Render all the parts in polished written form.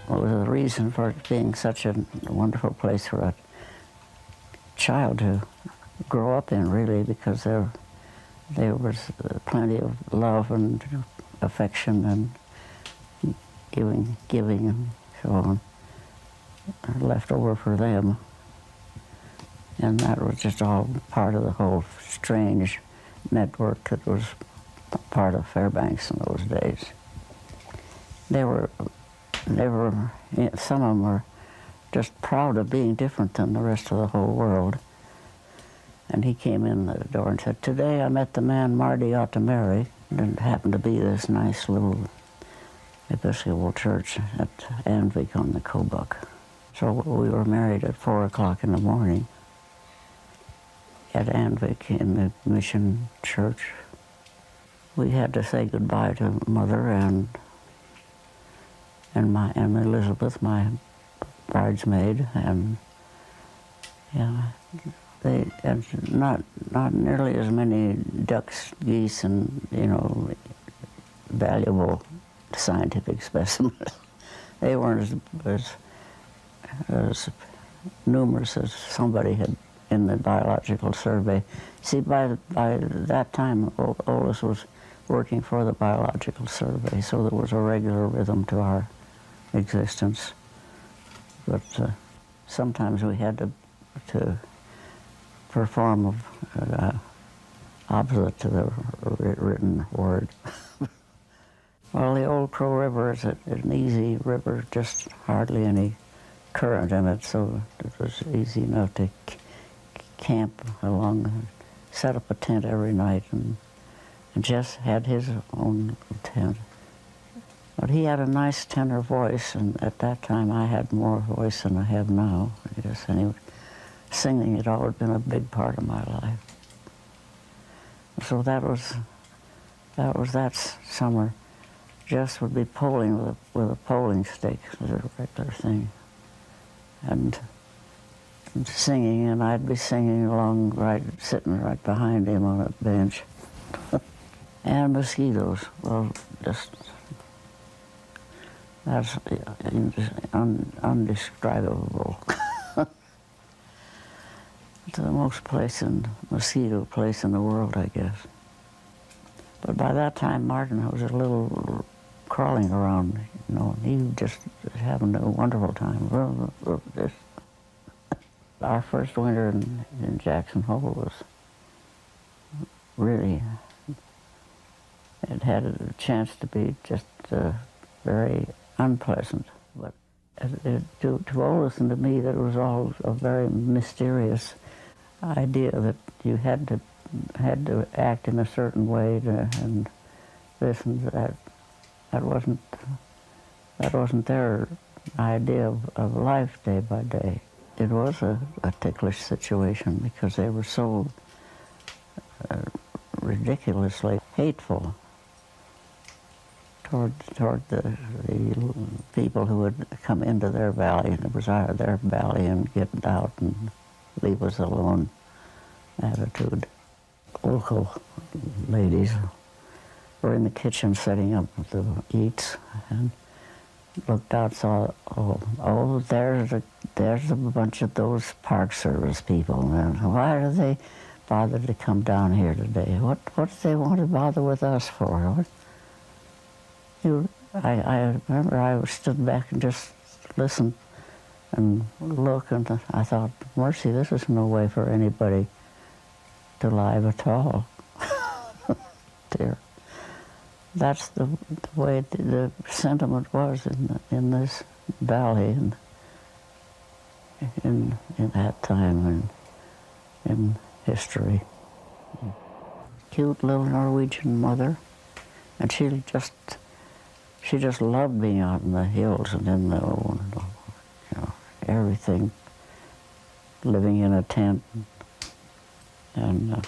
was the reason for it being such a wonderful place for a child to grow up in, really, because there was plenty of love and affection and giving and so on left over for them. And that was just all part of the whole strange network that was part of Fairbanks in those days. Some of them were just proud of being different than the rest of the whole world. And he came in the door and said, "Today I met the man Mardy ought to marry." And it happened to be this nice little Episcopal church at Anvik on the Kobuk. So we were married at 4 o'clock in the morning at Anvik in the mission church. We had to say goodbye to Mother and Elizabeth, my bridesmaid, and they had not nearly as many ducks, geese, and valuable scientific specimens. They weren't as numerous as somebody had in the biological survey. See, by that time, Otis was working for the biological survey, so there was a regular rhythm to our existence. But sometimes we had to perform opposite to the written word. Well, the old Crow River is an easy river, just hardly any current in it, so it was easy enough to camp along, set up a tent every night, and Jess had his own tent. But he had a nice tenor voice, and at that time I had more voice than I have now. I guess anyway, singing had always been a big part of my life. So that was that summer. Jess would be polling with a polling stick, was a regular thing, and singing, and I'd be singing along, sitting right behind him on a bench. And mosquitoes, well, that's undescribable. It's the most mosquito place in the world, I guess. But by that time, Martin was a little crawling around, and he just was having a wonderful time. Our first winter in Jackson Hole was really, it had a chance to be just very unpleasant. But to Otis and to me, that was all a very mysterious idea that you had to act in a certain way and this and that. That wasn't their idea of life day by day. It was a ticklish situation because they were so ridiculously hateful toward the people who would come into their valley, and it was their valley, and get out and leave us alone attitude. Local ladies were in the kitchen setting up the eats, and looked out, saw, oh, there's a bunch of those Park Service people, and why do they bother to come down here today? What do they want to bother with us for? I remember I stood back and just listened and looked, and I thought, mercy, this is no way for anybody to live at all. Dear. That's the way the sentiment was in this valley and in that time and in history. Cute little Norwegian mother, and she just loved being out in the hills and in the everything, living in a tent and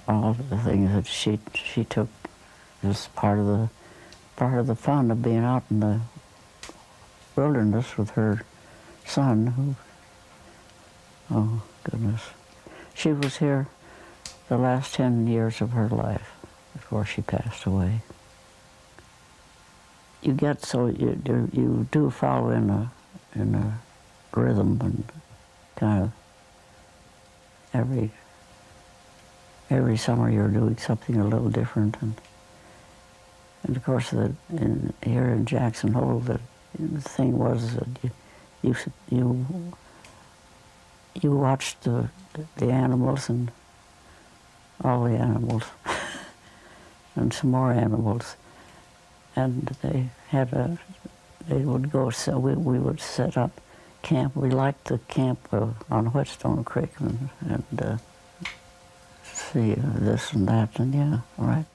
all of the things that she took as part of the fun of being out in the wilderness with her son, who, oh goodness, she was here the last 10 years of her life before she passed away. you get so you do follow in a rhythm, and kind of every summer you're doing something a little different, and of course here in Jackson Hole the thing was that you watched the animals, and all the animals and some more animals, and they would go, so we would set up camp. We liked the camp on Whetstone Creek and see this and that, and yeah, all right.